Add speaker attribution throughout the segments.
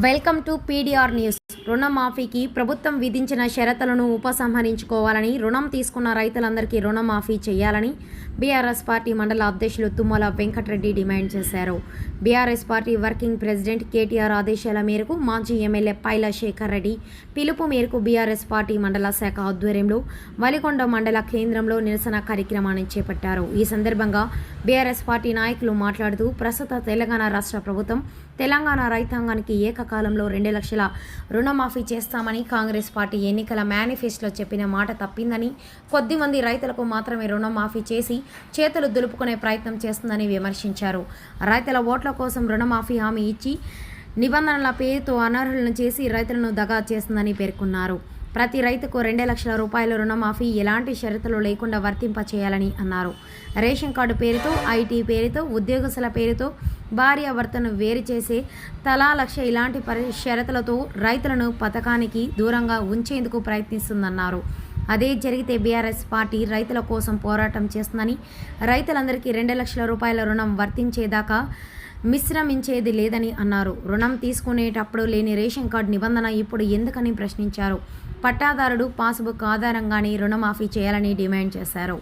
Speaker 1: Welcome to PDR news. రుణమాఫీకి ప్రభుత్వం విధించిన షరతులను ఉపసంహరించుకోవాలని, రుణం తీసుకున్న రైతులందరికీ రుణమాఫీ చేయాలని బీఆర్ఎస్ పార్టీ మండల అధ్యక్షులు తుమ్మల వెంకటరెడ్డి డిమాండ్ చేశారు. BRS party working president KTR ఆదేశాల మేరకు మాజీ ఎమ్మెల్యే పైల శేఖర్ రెడ్డి పిలుపు మేరకు బీఆర్ఎస్ పార్టీ మండల శాఖ ఆధ్వర్యంలో వలికొండ మండల కేంద్రంలో నిరసన కార్యక్రమాన్ని చేపట్టారు. ఈ సందర్భంగా బీఆర్ఎస్ పార్టీ నాయకులు మాట్లాడుతూ ప్రస్తుత తెలంగాణ రాష్ట్ర ప్రభుత్వం తెలంగాణ రైతాంగానికి ఏకకాలంలో 2 లక్షల రుణమాఫీ చేస్తామని కాంగ్రెస్ పార్టీ ఎన్నికల మేనిఫెస్టోలో చెప్పిన మాట తప్పిందని, కొద్దిమంది రైతులకు మాత్రమే రుణమాఫీ చేసి చేతులు దులుపుకునే ప్రయత్నం చేస్తుందని విమర్శించారు. రైతుల ఓట్ల కోసం రుణమాఫీ హామీ ఇచ్చి నిబంధనల పేరుతో అనర్హులను చేసి రైతులను దగా చేస్తుందని పేర్కొన్నారు. ప్రతి రైతుకు 2 లక్షల రూపాయల రుణమాఫీ ఎలాంటి షరతులు లేకుండా వర్తింపచేయాలని అన్నారు. రేషన్ కార్డు పేరుతో, ఐటీ పేరుతో, ఉద్యోగస్తుల పేరుతో భార్యాభర్తను వేరు చేసే తలా 1 లక్ష ఇలాంటి షరతులతో రైతులను పథకానికి దూరంగా ఉంచేందుకు ప్రయత్నిస్తుందన్నారు. అదే జరిగితే బీఆర్ఎస్ పార్టీ రైతుల కోసం పోరాటం చేస్తుందని, రైతులందరికీ 2 లక్షల రూపాయల రుణం వర్తించేదాకా మిశ్రమించేది లేదని అన్నారు. రుణం తీసుకునేటప్పుడు లేని రేషన్ కార్డు నిబంధన ఇప్పుడు ఎందుకని ప్రశ్నించారు. పట్టాదారుడు పాస్బుక్ ఆధారంగానే రుణమాఫీ చేయాలని డిమాండ్ చేశారు.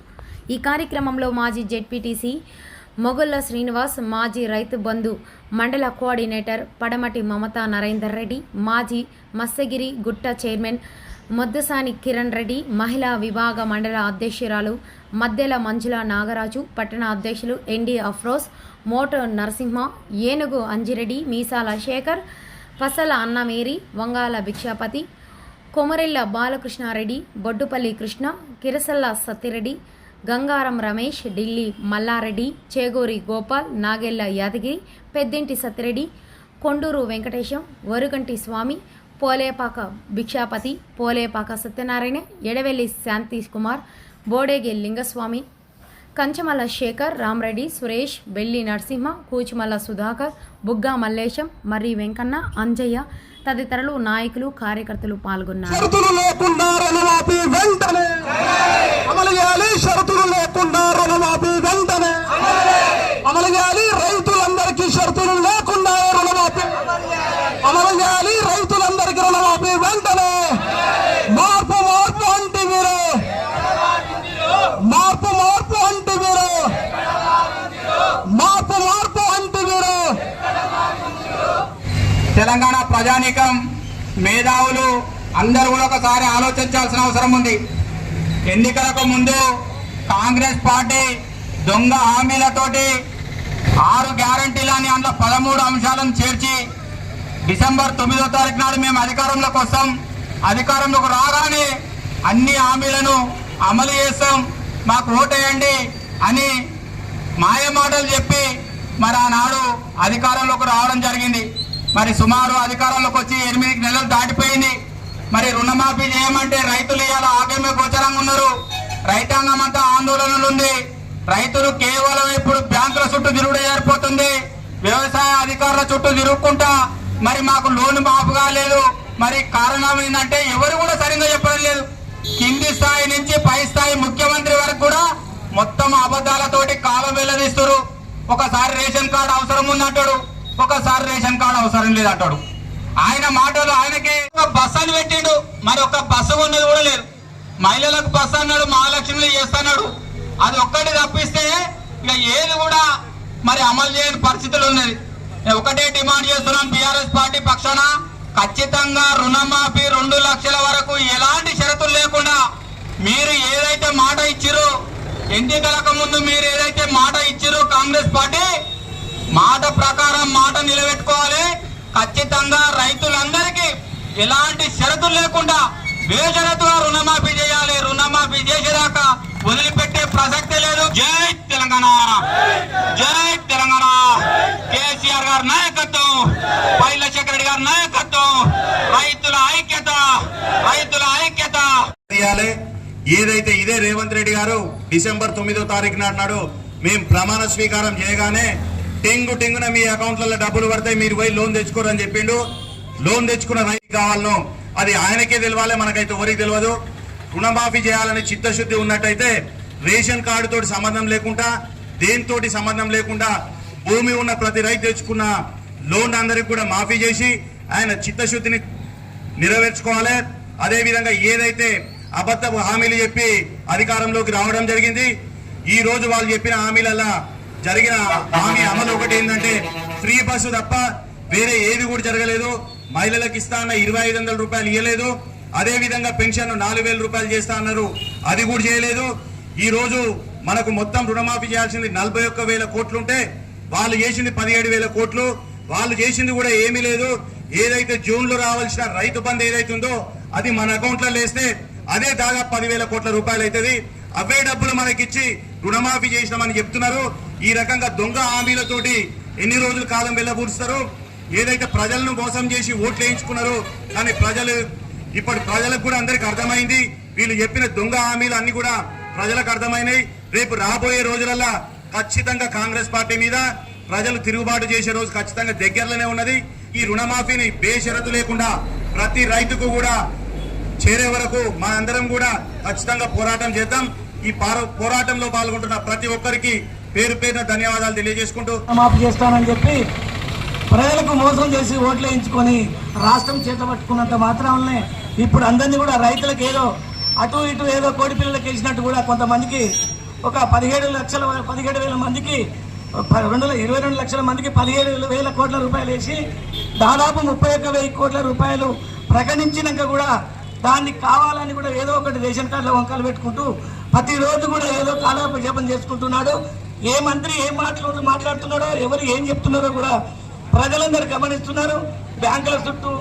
Speaker 1: ఈ కార్యక్రమంలో మాజీ జెడ్పీటీసీ మొగుళ్ళ శ్రీనివాస్, మాజీ రైతు బంధు మండల కోఆర్డినేటర్ పడమటి మమతా నరేందర్ రెడ్డి, మాజీ మత్స్యగిరి గుట్ట చైర్మన్ మొద్దుసాని కిరణ్ రెడ్డి, మహిళా విభాగ మండల అధ్యక్షురాలు మద్దెల మంజుల నాగరాజు, పట్టణ అధ్యక్షులు ఎన్డీ అఫ్రోజ్, మోటో నరసింహ, ఏనుగు అంజిరెడ్డి, మీసాల శేఖర్, పసల అన్నమేరి, వంగాల భిక్షాపతి, కొమరెల్ల బాలకృష్ణారెడ్డి, బొడ్డుపల్లి కృష్ణ, కిరసల్ల సత్తిరెడ్డి, గంగారం రమేష్, ఢిల్లీ మల్లారెడ్డి, చేగూరి గోపాల్, నాగెల్ల యాదగిరి, పెద్దింటి సత్తిరెడ్డి, కొండూరు వెంకటేశం, వరుగంటి స్వామి, పోలేపాక భిక్షాపతి, పోలేపాక సత్యనారాయణ, ఎడవెల్లి శాంతి కుమార్, బోడేగి లింగస్వామి, కంచమల్ల శేఖర్, రామరెడ్డి, సురేష్, బెల్లి నరసింహ, కూచిమల్ల సుధాకర్, బుగ్గా మల్లేశం, మర్రి వెంకన్న, అంజయ్య తదితరులు నాయకులు కార్యకర్తలు పాల్గొన్నారు.
Speaker 2: రైతులందరికీ షరతులు లేకుండా రుణమాఫీ అమలు చేయాలి. రైతులందరికీ రుణమాఫీ వెంటనే. మార్పు మార్పు అంటే మీరు, మార్పు మార్పు అంటే మీరు, మార్పు మార్పు అంటే మీరు.
Speaker 3: తెలంగాణ ప్రజానీకం, మేధావులు అందరూ కూడా ఒకసారి ఆలోచించాల్సిన అవసరం ఉంది. ఎన్నికలకు ముందు కాంగ్రెస్ పార్టీ దొంగ హామీలతోటి 6 గ్యారంటీలని అందులో 13 అంశాలను చేర్చి డిసెంబర్ 9వ తారీఖు నాడు మేము అధికారంలోకి వస్తాం, అధికారంలోకి రాగానే అన్ని హామీలను అమలు చేస్తాం, మాకు ఓటేయండి అని మాయమాటలు చెప్పి మరి ఆనాడు అధికారంలోకి రావడం జరిగింది. మరి సుమారు అధికారంలోకి వచ్చి 8 నెలలు దాటిపోయింది. మరి రుణమాఫీ చేయమంటే రైతులు ఇవాళ ఆగమ్య గోచరంగా ఉన్నారు. రైతాంగం అంతా ఆందోళనలు ఉంది. రైతులు కేవలం ఇప్పుడు బ్యాంకుల చుట్టూ తిరుగుడు ఏర్పోతుంది. వ్యవసాయ అధికారుల చుట్టూ తిరుగుకుంటా మరి మాకు లోన్ మాఫ్ కాలేదు. మరి కారణం ఏంటంటే ఎవరు కూడా సరిగ్గా చెప్పడం లేదు. కింది స్థాయి నుంచి పై స్థాయి ముఖ్యమంత్రి వరకు కూడా మొత్తం అబద్ధాలతోటి కాలం వెల్లదీస్తారు. ఒకసారి రేషన్ కార్డు అవసరం ఉందంటాడు, ఒకసారి రేషన్ కార్డు అవసరం లేదంటాడు. ఆయన మాటలు ఆయనకి ఒక బస్సు అని పెట్టిండు, మరి ఒక బస్సు ఉన్నది కూడా లేదు. మహిళలకు బస్సు అన్నాడు, మహాలక్ష్మిని చేస్తున్నాడు. అది ఒక్కటి తప్పిస్తే ఇక ఏది కూడా మరి అమలు చేయని పరిస్థితులు ఉన్నది. ఒకటే డిమాండ్ చేస్తున్నాం బీఆర్ఎస్ పార్టీ పక్షాన, ఖచ్చితంగా రుణమాఫీ 2 లక్షల వరకు ఎలాంటి షరతులు లేకుండా మీరు ఏదైతే మాట ఇచ్చిరో, ఎన్నికలకు ముందు మీరు ఏదైతే మాట ఇచ్చిరో కాంగ్రెస్ పార్టీ మాట ప్రకారం మాట నిలబెట్టుకోవాలి. ఖచ్చితంగా రైతులందరికీ ఎలాంటి షరతులు లేకుండా బేషరతుగా రుణమాఫీ చేయాలి. రుణమాఫీ చేసేదాకా వదిలిపెట్టే ప్రసక్తే లేదు. జై తెలంగాణ, జై తెలంగాణ. కేసీఆర్ గారి నాయకత్వం, పైల శేఖర్ రెడ్డి గారి నాయకత్వం, రైతుల ఐక్యత, రైతుల ఐక్యత.
Speaker 4: ఏదైతే ఇదే రేవంత్ రెడ్డి గారు డిసెంబర్ 9వ తారీఖు నాడు మేము ప్రమాణ స్వీకారం చేయగానే టెంగున మీ అకౌంట్లలో డబ్బులు పడతాయి, మీరు పోయి లోన్ తెచ్చుకోరని చెప్పిండు. లోన్ తెచ్చుకున్న రైతు కావాలనో అది ఆయనకే తెలియాలి, మనకైతే ఎవరికి తెలియదు. రుణమాఫీ చేయాలని చిత్తశుద్ధి ఉన్నట్టయితే రేషన్ కార్డు తోటి సంబంధం లేకుండా దేనితోటి సంబంధం లేకుండా భూమి ఉన్న ప్రతి రైతు తెచ్చుకున్న లోన్ అందరికి కూడా మాఫీ చేసి ఆయన చిత్తశుద్ధిని నెరవేర్చుకోవాలి. అదేవిధంగా ఏదైతే అబద్ధపు హామీలు చెప్పి అధికారంలోకి రావడం జరిగింది, ఈ రోజు వాళ్ళు చెప్పిన హామీలలో జరిగిన హామీ అమలు ఒకటి ఏంటంటే ఫ్రీ బస్సు తప్ప వేరే ఏది కూడా జరగలేదు. మహిళలకు ఇస్తా అన్న 2500 రూపాయలు ఇవ్వలేదు. అదేవిధంగా పెన్షన్ 4000 రూపాయలు చేస్తా అన్నారు, అది కూడా చేయలేదు. ఈ రోజు మనకు మొత్తం రుణమాఫీ చేయాల్సింది 41,000 కోట్లు ఉంటే వాళ్ళు చేసింది 17,000 కోట్లు. వాళ్ళు చేసింది కూడా ఏమీ లేదు. ఏదైతే జూన్ లో రావాల్సిన రైతు బంధు ఏదైతే ఉందో అది మన అకౌంట్ లో వేస్తే అదే దాదాపు 10,000 కోట్ల రూపాయలు అవుతుంది. అవే డబ్బులు మనకిచ్చి రుణమాఫీ చేసినామని చెప్తున్నారు. ఈ రకంగా దొంగ హామీలతోటి ఎన్ని రోజుల కాలం వెళ్ళబూరుస్తారు. ఏదైతే ప్రజలను మోసం చేసి ఓట్లు వేయించుకున్నారో కానీ ప్రజలకు కూడా అందరికి అర్థమైంది. వీళ్ళు చెప్పిన దొంగ హామీలు అన్ని కూడా ప్రజలకు అర్థమైనాయి. రేపు రాబోయే రోజులలో ఖచ్చితంగా కాంగ్రెస్ పార్టీ మీద ప్రజలు తిరుగుబాటు చేసే రోజు ఖచ్చితంగా దగ్గరలోనే ఉన్నది. ఈ రుణమాఫీని బేషరతు లేకుండా ప్రతి రైతుకు కూడా చేరే వరకు మా అందరం కూడా ఖచ్చితంగా పోరాటం చేద్దాం. ఈ పోరాటంలో పాల్గొంటున్న ప్రతి ఒక్కరికి పేరు పేరున ధన్యవాదాలు తెలియజేసుకుంటూ
Speaker 2: మాఫీ చేస్తానని చెప్పి ప్రజలకు మోసం చేసి ఓట్లు వేయించుకొని రాష్ట్రం చేతబట్టుకున్నంత మాత్రాలనే ఇప్పుడు అందరినీ కూడా రైతులకు ఏదో అటు ఇటు ఏదో కోడి పిల్లలకు వేసినట్టు కూడా కొంతమందికి ఒక 17,000 మందికి 22 లక్షల మందికి 17,000 కోట్ల రూపాయలు వేసి దాదాపు 31,000 కోట్ల రూపాయలు ప్రకటించినాక కూడా దాన్ని కావాలని కూడా ఏదో ఒకటి రేషన్ కార్డులో వంకలు పెట్టుకుంటూ ప్రతిరోజు కూడా ఏదో కాలక్షేపం చేసుకుంటున్నాడు. ఏ మంత్రి ఏం మాట్లాడుతున్నాడో ఎవరు ఏం చెప్తున్నారో కూడా ప్రజలందరూ గమనిస్తున్నారు. బ్యాంకుల చుట్టూ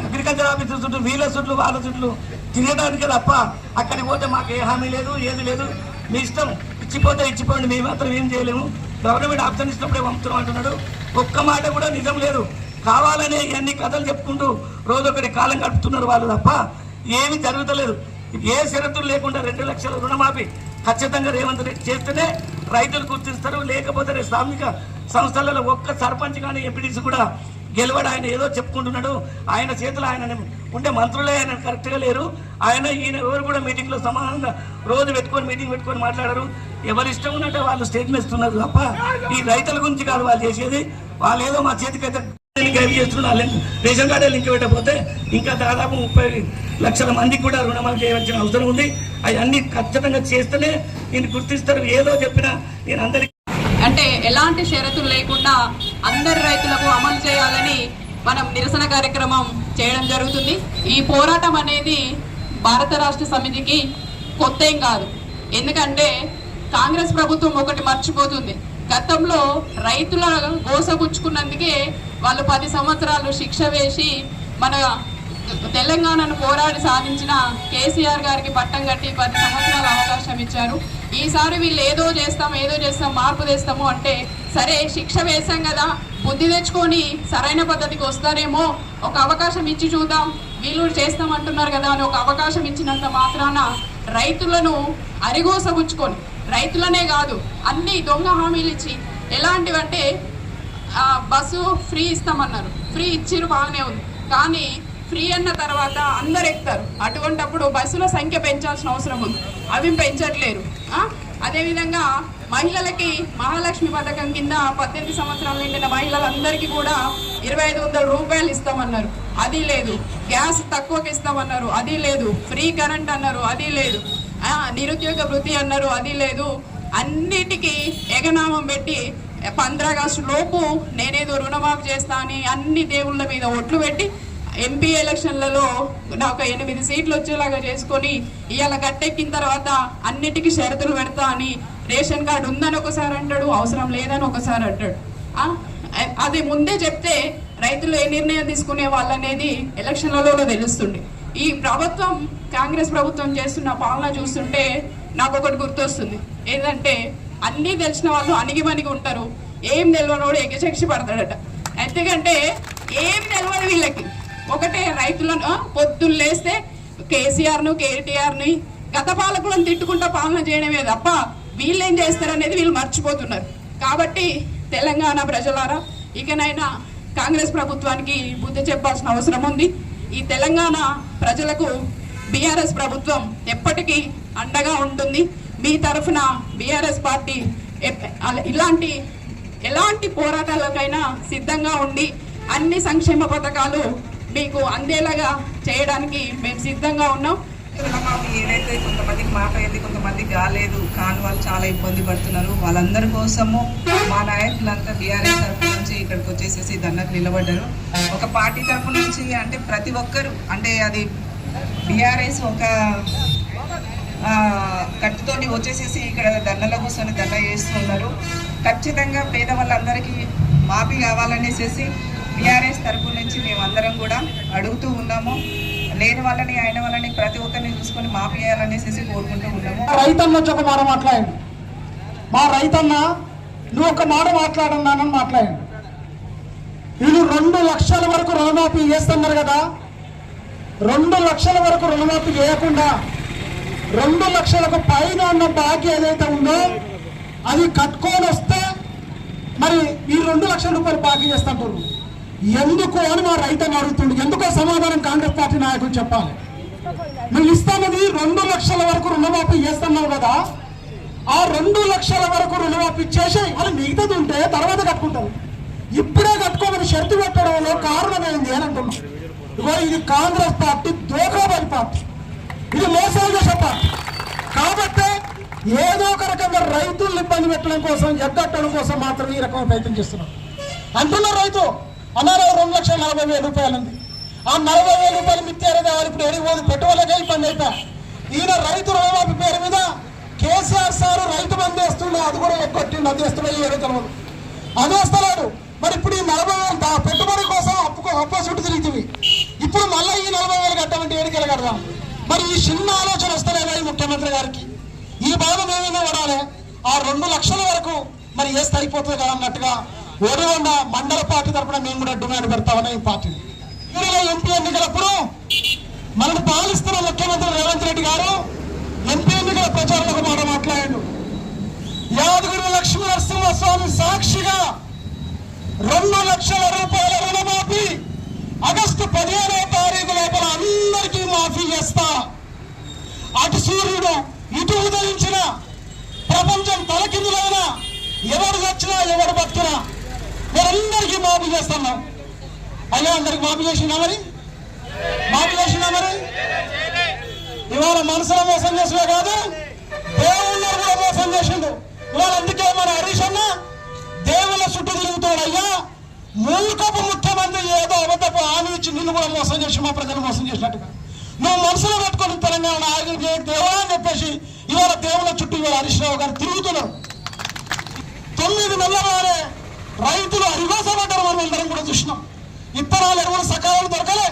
Speaker 2: అగ్రికల్చర్ ఆఫీసర్ చుట్టూ వీళ్ళ చుట్టూ వాళ్ళ చుట్టూ తినడానికి తప్ప అక్కడికి పోతే మాకు ఏ హామీ లేదు, ఏది లేదు, మీ ఇష్టం, ఇచ్చిపోతే ఇచ్చిపోండి, మేము మాత్రం ఏం చేయలేము, గవర్నమెంట్ ఆప్షన్ ఇచ్చినప్పుడే పంపుతున్నాం అంటున్నాడు. ఒక్క మాట కూడా నిజం లేదు. కావాలనే అన్ని కథలు చెప్పుకుంటూ రోజు ఒకటి కాలం గడుపుతున్నారు వాళ్ళు తప్ప ఏమీ జరుగుతలేదు. ఏ షరతులు లేకుండా 2 లక్షల రుణమాఫీ ఖచ్చితంగా రేవంత్ రెడ్డి చేస్తేనే రైతులు గుర్తిస్తారు. లేకపోతే శ్రామిక సంస్థలలో ఒక్క సర్పంచ్ కానీ ఎంపీటీసీ కూడా గెలవడు. ఆయన ఏదో చెప్పుకుంటున్నాడు. ఆయన చేతులు ఆయన ఉండే మంత్రులే ఆయన కరెక్ట్గా లేరు. ఈయన ఎవరు కూడా మీటింగ్లో సమానంగా రోజు మీటింగ్ పెట్టుకొని మాట్లాడరు. ఎవరి ఇష్టం ఉన్నట్టే వాళ్ళు స్టేట్మెంట్ ఇస్తున్నారు తప్ప ఈ రైతుల గురించి కాదు వాళ్ళు చేసేది. వాళ్ళు ఏదో మా చేతికైతే లింక్ చేస్తున్నారు. రేషన్ కార్డే లింక్ పెట్టకపోతే ఇంకా దాదాపు 30 లక్షల మందికి కూడా రుణమాఫీ చేయవలసిన అవసరం ఉంది. అవన్నీ ఖచ్చితంగా చేస్తేనే నేను గుర్తిస్తారు. ఏదో చెప్పినా నేను అందరికీ
Speaker 5: అంటే ఎలాంటి షరతులు లేకుండా అందరి రైతులకు అమలు చేయాలని మనం నిరసన కార్యక్రమం చేయడం జరుగుతుంది. ఈ పోరాటం అనేది భారత రాష్ట్ర సమితికి కొత్త ఏం కాదు. ఎందుకంటే కాంగ్రెస్ ప్రభుత్వం ఒకటి మర్చిపోతుంది. గతంలో రైతుల గోసగుచ్చుకున్నందుకే వాళ్ళు 10 సంవత్సరాలు శిక్ష వేసి మన తెలంగాణను పోరాడి సాధించిన కేసీఆర్ గారికి పట్టం కట్టి 10 సంవత్సరాల అవకాశం ఇచ్చారు. ఈసారి వీళ్ళు ఏదో చేస్తాం మార్పు తెస్తాము అంటే సరే శిక్ష వేసాం కదా, బుద్ధి తెచ్చుకొని సరైన పద్ధతికి వస్తారేమో, ఒక అవకాశం ఇచ్చి చూద్దాం, వీళ్ళు చేస్తామంటున్నారు కదా అని ఒక అవకాశం ఇచ్చినంత మాత్రాన రైతులను అరిగోసగుచ్చుకొని, రైతులనే కాదు అన్ని దొంగ హామీలు ఇచ్చి ఎలాంటివంటే బస్సు ఫ్రీ ఇస్తామన్నారు, ఫ్రీ ఇచ్చిరు బాగానే ఉంది, కానీ ఫ్రీ అన్న తర్వాత అందరు ఎక్కుతారు. అటువంటప్పుడు బస్సుల సంఖ్య పెంచాల్సిన అవసరం ఉంది, అవి పెంచట్లేరు. అదేవిధంగా మహిళలకి మహాలక్ష్మి పథకం కింద 18 సంవత్సరాలు నిండిన మహిళలందరికీ కూడా 2,500 రూపాయలు ఇస్తామన్నారు, అది లేదు. గ్యాస్ తక్కువకి ఇస్తామన్నారు, అది లేదు. ఫ్రీ కరెంట్ అన్నారు, అది లేదు. నిరుద్యోగ వృత్తి అన్నారు, అది లేదు. అన్నిటికీ ఎగనామం పెట్టి 15 ఆగస్టు లోపు నేనేదో రుణమాఫీ చేస్తా అని అన్ని దేవుళ్ళ మీద ఒట్లు పెట్టి ఎంపీ ఎలక్షన్లలో నాకు 8 సీట్లు వచ్చేలాగా చేసుకొని ఇవాళ గట్టెక్కిన తర్వాత అన్నిటికీ షరతులు పెడతా అని రేషన్ కార్డు ఉందని ఒకసారి అంటాడు, అవసరం లేదని ఒకసారి అంటాడు. అది ముందే చెప్తే రైతులు ఏ నిర్ణయం తీసుకునే వాళ్ళనేది ఎలక్షన్లలో తెలుస్తుంది. ఈ ప్రభుత్వం కాంగ్రెస్ ప్రభుత్వం చేస్తున్న పాలన చూస్తుంటే నాకు ఒకటి గుర్తొస్తుంది. ఏంటంటే అన్నీ తెలిసిన వాళ్ళు అణిగిమణిగి ఉంటారు, ఏం తెలియనోడు ఎగచక్షి పడతాడట. ఎందుకంటే ఏం తెలియదు వీళ్ళకి. ఒకటే రైతులను పొద్దున్న లేస్తే కేసీఆర్ను కేటీఆర్ని గత పాలకులను తిట్టుకుంటా పాలన చేయడమే తప్ప వీళ్ళు ఏం చేస్తారనేది వీళ్ళు మర్చిపోతున్నారు. కాబట్టి తెలంగాణ ప్రజలారా ఇకనైనా కాంగ్రెస్ ప్రభుత్వానికి బుద్ధి చెప్పాల్సిన అవసరం ఉంది. ఈ తెలంగాణ ప్రజలకు బీఆర్ఎస్ ప్రభుత్వం ఎప్పటికీ అండగా ఉంటుంది. మీ తరఫున బీఆర్ఎస్ పార్టీ ఎలాంటి పోరాటాలకైనా సిద్ధంగా ఉండి అన్ని సంక్షేమ పథకాలు మీకు అందేలాగా చేయడానికి మేము సిద్ధంగా ఉన్నాం.
Speaker 6: రుణమాఫీ ఏదైతే కొంతమందికి మాట అయింది, కొంతమందికి కాలేదు, కానీ వాళ్ళు చాలా ఇబ్బంది పడుతున్నారు. వాళ్ళందరి కోసము మా నాయకులంతా బీఆర్ఎస్ తరఫు నుంచి ఇక్కడికి వచ్చేసేసి ధర్నాకు నిలబడ్డారు. ఒక పార్టీ తరఫు నుంచి అంటే ప్రతి ఒక్కరు అంటే అది బీఆర్ఎస్ ఒక కట్టుతోని వచ్చేసేసి ఇక్కడ ధర్నలో కూర్చొని ధర్నా చేస్తున్నారు. ఖచ్చితంగా పేదవాళ్ళందరికీ మాఫీ కావాలనేసి బీఆర్ఎస్ తరఫు నుంచి మేమందరం కూడా అడుగుతూ ఉన్నాము. లేని వాళ్ళని అయిన వాళ్ళని ప్రతి ఒక్కరిని చూసుకొని మాఫీ చేయాలనేసి కోరుకుంటూ ఉన్నాము.
Speaker 7: రైతన్న వచ్చి ఒక మాట మాట్లాడండి. మా రైతన్న నువ్వు ఒక మాట మాట్లాడన్నానని మాట్లాడండి. వీళ్ళు 2 లక్షల వరకు రుణమాఫీ చేస్తున్నారు కదా, 2 లక్షల వరకు రుణమాఫీ చేయకుండా 2 లక్షలకు పైన ఉన్న బాకీ ఏదైతే ఉందో అది కట్టుకొని వస్తే మరి ఈ 2 లక్షల రూపాయలు బాకీ చేస్తుంటారు. ఎందుకు అని మా రైతు అడుగుతుండే. ఎందుకో సమాధానం కాంగ్రెస్ పార్టీ నాయకులు చెప్పాలి. నువ్వు ఇస్తానది 2 లక్షల వరకు రుణమాఫీ చేస్తున్నావు కదా, ఆ 2 లక్షల వరకు రుణమాఫీ చేసి అది మిగతాది ఉంటే తర్వాత కట్టుకుంటావు. ఇప్పుడే కట్టుకోమని షరతు పెట్టడంలో కారణం ఏంది అని అంటున్నాం. ఇగో ఇది కాంగ్రెస్ పార్టీ దోకాబారి పార్టీ, ఇది మోసాలు చేసే పార్టీ. కాబట్టి ఏదో ఒక రకంగా రైతులను ఇబ్బంది పెట్టడం కోసం, ఎగ్గట్టడం కోసం మాత్రం ఈ రకమైన ప్రయత్నం చేస్తున్నారు. అంటున్నారు రైతు అన్నారు 2,40,000 రూపాయలు ఉంది. ఆ 40,000 రూపాయలు మిత్యారే కావాలి. ఇప్పుడు ఎడిపోదు పెట్టుబడికే ఇబ్బంది అయితే ఈయన రైతు రుణమాఫీ పేరు మీద కేసీఆర్ సారు రైతు బంధు వేస్తుండే, అది కూడా ఎగ్గొట్టిండు. అది వేస్తుండే తెలియదు, అది వేస్తున్నాడు. మరి ఇప్పుడు ఈ 40,000 పెట్టుబడి కోసం అపోజిట్ తిరుగుతుంది. ఇప్పుడు మళ్ళీ ఈ 40,000 కట్టమంటే ఏడికెళ్ళి కడదాం. మరి ఈ చిన్న ఆలోచన వస్తలేదా ఈ ముఖ్యమంత్రి గారికి? ఈ బాధ మేమేమో పడాలి. ఆ 2 లక్షల వరకు మరి వేస్తే అయిపోతుంది కదా అన్నట్టుగా ఓడివండ మండల పార్టీ తరఫున మేము కూడా డిమాండ్ పెడతామని ఈ పార్టీ. ఎంపీ ఎన్నికలప్పుడు మనకు పాలిస్తున్న ముఖ్యమంత్రి రేవంత్ రెడ్డి గారు ఎంపీ ఎన్నికల ప్రచారంలో ఒక మాట మాట్లాడాడు. యాదగిరి లక్ష్మీ నరసింహస్వామి సాక్షిగా 2 లక్షల రూపాయల రుణమాఫీ ఆగస్టు 15వ తారీఖు లోపల అందరికీ మాఫీ చేస్తా. అటు సూర్యుడు ఇటు ఉదయించిన, ప్రపంచం తలకిందులైన, ఎవరు వచ్చినా ఎవరు బతికినా మీరందరికీ మాఫీ చేస్తున్నాం. అయ్యా అందరికి మాఫీ చేసినా మరి ఇవాళ మనసులో మోసం చేసినా కాదు, దేవుళ్ళని కూడా మోసం చేసిండు. ఇవాళ అందుకే మన హరీష్ అన్న దేవుళ్ళ చుట్టూ తిరుగుతాడు. అయ్యా మూర్ఖపు ముఖ్యమంత్రి ఏదో అబద్ధపు హామీ ఇచ్చి నిన్ను కూడా మోసం చేసి మా ప్రజలు మోసం చేసినట్టుగా నువ్వు మనసులో పెట్టుకొని తెలంగాణ ఆగి దేవుడా అని చెప్పేసి ఇవాళ దేవుళ్ళ చుట్టూ ఇవాళ హరీష్ రావు గారు తిరుగుతున్నారు. 9 నెలలనే రైతులు అరిగోసపడ్డారు. మనం అందరం కూడా చూసినాం. ఇత్తనాలు ఎరువులు సకాలంలో దొరకలే,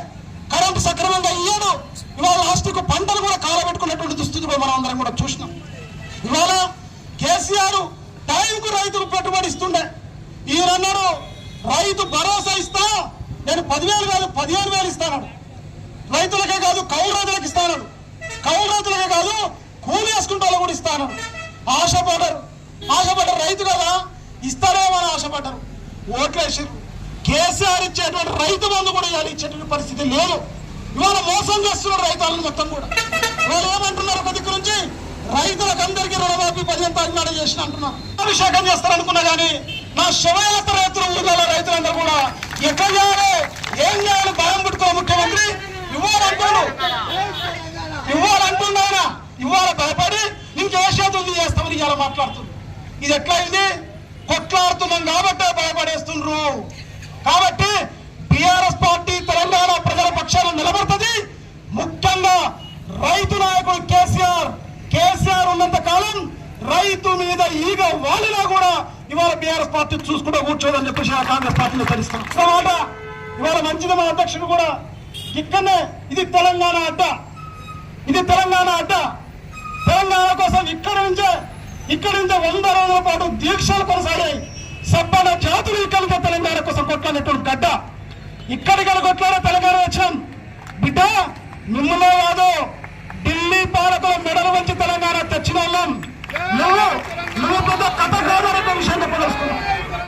Speaker 7: కరెంటు సక్రమంగా ఇయ్యాడు. ఇవాళ లాస్ట్కు పంటలు కూడా కాలబెట్టుకున్నటువంటి దుస్థితి మనం అందరం కూడా చూసినాం. ఇవాళ కేసీఆర్ టైంకు రైతులు పెట్టుబడి ఇస్తుండే. ఈయనన్నాడు రైతు భరోసా ఇస్తా, నేను 15,000 ఇస్తాను. రైతులకే కాదు కౌలు రైతులకు ఇస్తాను, కౌలు రైతులకే కాదు కూలి వేసుకుంటే కూడా ఇస్తాను. ఆశపడ్డారు రైతు కదా ఇస్తారేమో అని ఆశపడ్డారు, ఓట్లేసారు. కేసీఆర్ ఇచ్చేటువంటి రైతు బంధు కూడా ఇవాళ ఇచ్చేటువంటి పరిస్థితి లేదు. ఇవాళ మోసం చేస్తున్నారు రైతులను మొత్తం కూడా. ఇవాళ ఏమంటున్నారు, ఒక దిక్కు నుంచి రైతులకు అందరికీ రుణమాఫీ 15 తారీఖు నాడు చేసిన అంటున్నారు. అభిషేకం చేస్తారనుకున్నా కానీ నా శివయాత్ర రైతులు ఊళ్ళో రైతులందరూ కూడా ఎక్కడ చేయాలి, ఏం చేయాలి భయం పుట్టుకో ముఖ్యమంత్రి ఇవ్వాలంటున్నా ఇవాళ భయపడి ఇంకేసేతుంది చేస్తామని ఇవాళ మాట్లాడుతుంది. ఇది ఎట్లయింది? కొట్లాడుతున్నాం కాబట్టి భయపడేస్తుండ్రు. కాబట్టి బీఆర్ఎస్ పార్టీ తెలంగాణ ప్రజల పక్షాన నిలబడుతుంది. ముఖ్యంగా రైతు నాయకుడు కేసీఆర్ ఉన్నంత కాలం రైతు మీద ఈగ వాలినా కూడా ఇవాళ బీఆర్ఎస్ పార్టీ చూసుకుంటూ కూర్చోదని చెప్పేసి కాంగ్రెస్ పార్టీని తెలుస్తున్నాం. ఇవాళ మంచిది మా అధ్యక్షుడు కూడా ఇక్కడనే ఇది తెలంగాణ అడ్డ. తెలంగాణ కోసం ఇక్కడి నుంచే 100 రోజుల పాటు దీక్షలు కొనసాగాయి. సబ్బన జాతులు ఇక్కడి నుంచే తెలంగాణ కోసం కొట్లాడినటువంటి గడ్డ. ఇక్కడికి కొట్లాడే తెలంగాణ వచ్చాం బిడ్డ. మిమ్మల్నే కాదు, ఢిల్లీ పాలకుల మెడలు వంచి తెలంగాణ తెచ్చిన వాళ్ళం. నువ్వు పెద్ద కథ కాదనే విషయం చెప్పదలుచుకున్నావు.